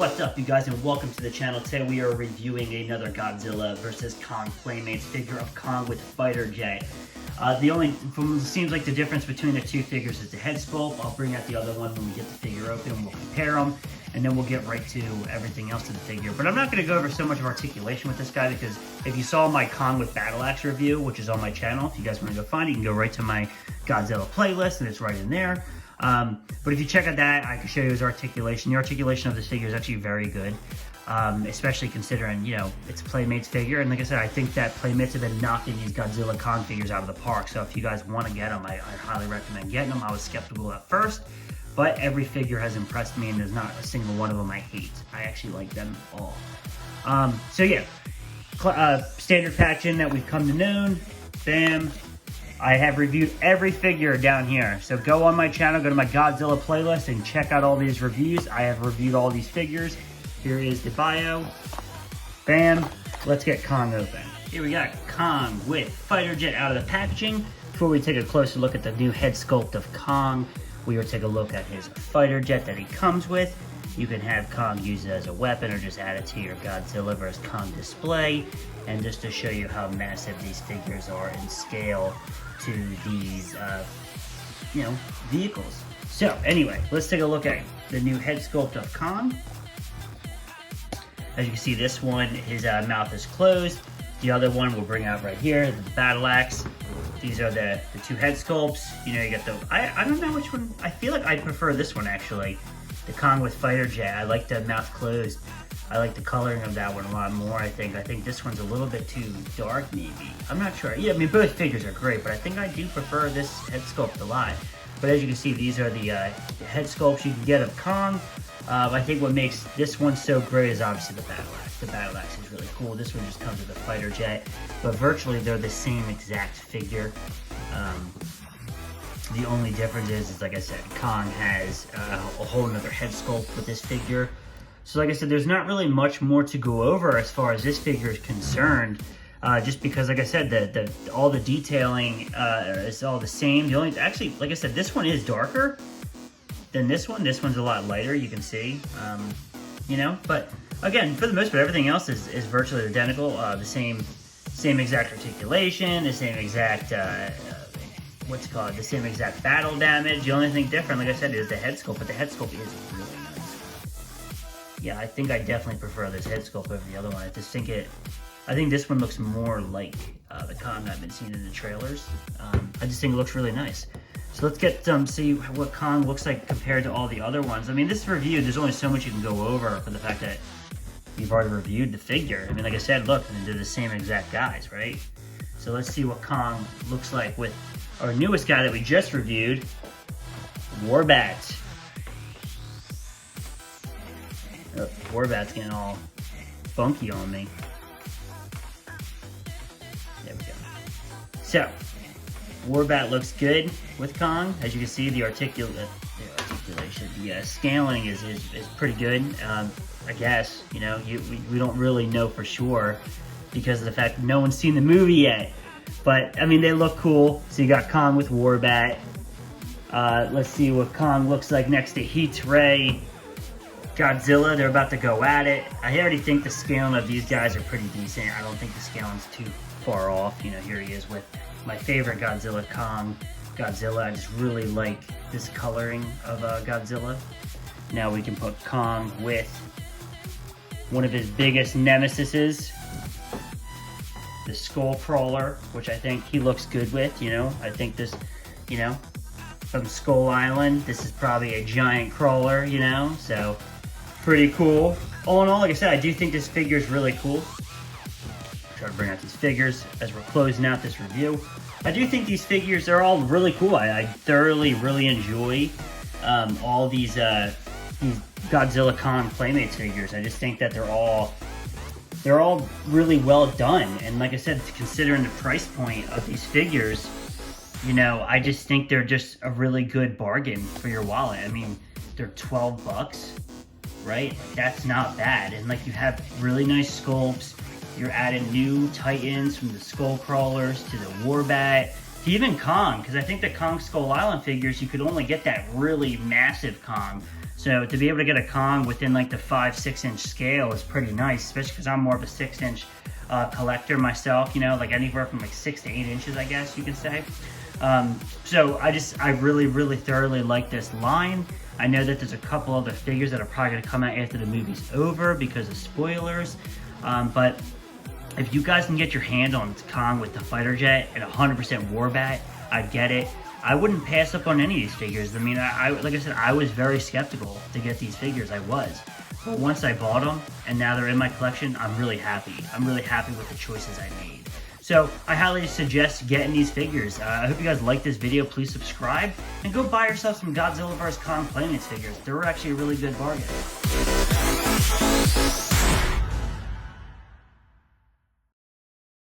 What's up, you guys, and welcome to the channel. Today we are reviewing another Godzilla vs. Kong Playmates figure of Kong with fighter jet. Seems like the difference between the two figures is the head sculpt. I'll bring out the other one when we get the figure open. We'll compare them, and then we'll get right to everything else to the figure. But I'm not going to go over so much of articulation with this guy because if you saw my Kong with battle axe review, which is on my channel, if you guys want to go find it, you can go right to my Godzilla playlist, and it's right in there. But if you check out that, I can show you his articulation. The articulation of this figure is actually very good, especially considering, you know, it's a Playmates figure. And like I said, I think that Playmates have been knocking these Godzilla Kong figures out of the park. So if you guys want to get them, I highly recommend getting them. I was skeptical at first, but every figure has impressed me, and there's not a single one of them I hate. I actually like them all. So yeah, standard packaging that we've come to know. Bam. I have reviewed every figure down here. So go on my channel, go to my Godzilla playlist, and check out all these reviews. I have reviewed all these figures. Here is the bio. Bam. Let's get Kong open. Here we got Kong with fighter jet out of the packaging. Before we take a closer look at the new head sculpt of Kong, we will take a look at his fighter jet that he comes with. You can have Kong use it as a weapon or just add it to your Godzilla vs. Kong display. And just to show you how massive these figures are in scale to these, you know, vehicles. So anyway, let's take a look at the new head sculpt of Kong. As you can see, this one, his mouth is closed. The other one we'll bring out right here, the battle axe. These are the two head sculpts. You know, you get the, I don't know which one, I feel like I prefer this one actually. The Kong with fighter jet. I like the mouth closed. I like the coloring of that one a lot more, I think. I think this one's a little bit too dark, maybe. I'm not sure. Yeah, I mean, both figures are great, but I think I do prefer this head sculpt a lot. But as you can see, these are the head sculpts you can get of Kong. I think what makes this one so great is obviously the battle axe. The battle axe is really cool. This one just comes with a fighter jet, but virtually they're the same exact figure. The only difference is like I said, Kong has a whole nother head sculpt with this figure. So like I said, there's not really much more to go over as far as this figure is concerned. Just because, like I said, all the detailing is all the same. Actually, like I said, this one is darker than this one. This one's a lot lighter, you can see. You know, but again, for the most part, everything else is virtually identical. The same exact articulation, the same exact the same exact battle damage. The only thing different, like I said, is the head sculpt, but the head sculpt is really nice. Yeah, I think I definitely prefer this head sculpt over the other one. I think this one looks more like the Kong I've been seeing in the trailers. I just think it looks really nice. So let's get see what Kong looks like compared to all the other ones. I mean, this review, there's only so much you can go over for the fact that you've already reviewed the figure. I mean, like I said, look, they're the same exact guys, right? So let's see what Kong looks like with our newest guy that we just reviewed, Warbat. Oh, Warbat's getting all funky on me. There we go. So, Warbat looks good with Kong. As you can see, the articulation, the scaling is pretty good. I guess, you know, we don't really know for sure because of the fact that no one's seen the movie yet. But, I mean, they look cool. So you got Kong with Warbat. Let's see what Kong looks like next to Heat's Ray. Godzilla, they're about to go at it. I already think the scaling of these guys are pretty decent. I don't think the scaling's too far off. You know, here he is with my favorite Godzilla, Kong. Godzilla, I just really like this coloring of Godzilla. Now we can put Kong with one of his biggest nemesises, the Skull Crawler, which I think he looks good with, you know. I think this, you know, from Skull Island, this is probably a giant crawler, you know, so pretty cool. All in all, like I said, I do think this figure is really cool. Try to bring out these figures as we're closing out this review. I do think these figures are all really cool. I thoroughly really enjoy all these Godzilla Kong Playmates figures. I just think that they're all really well done. And like I said, considering the price point of these figures, you know, I just think they're just a really good bargain for your wallet. I mean, they're 12 bucks, right? That's not bad. And like, you have really nice sculpts. You're adding new Titans, from the Skull Crawlers to the Warbat to even Kong, because I think the Kong Skull Island figures, you could only get that really massive Kong. So to be able to get a Kong within like the 5-6 inch scale is pretty nice, especially because I'm more of a 6-inch collector myself, you know, like anywhere from like 6 to 8 inches, I guess you could say. So I really thoroughly like this line. I know that there's a couple other figures that are probably going to come out after the movie's over because of spoilers, but if you guys can get your hand on Kong with the fighter jet and 100% war bat, I'd get it. I wouldn't pass up on any of these figures. I mean, like I said, I was very skeptical to get these figures. I was. But once I bought them, and now they're in my collection, I'm really happy. I'm really happy with the choices I made. So I highly suggest getting these figures. I hope you guys like this video. Please subscribe, and go buy yourself some Godzilla vs. Kong Playmates figures. They're actually a really good bargain.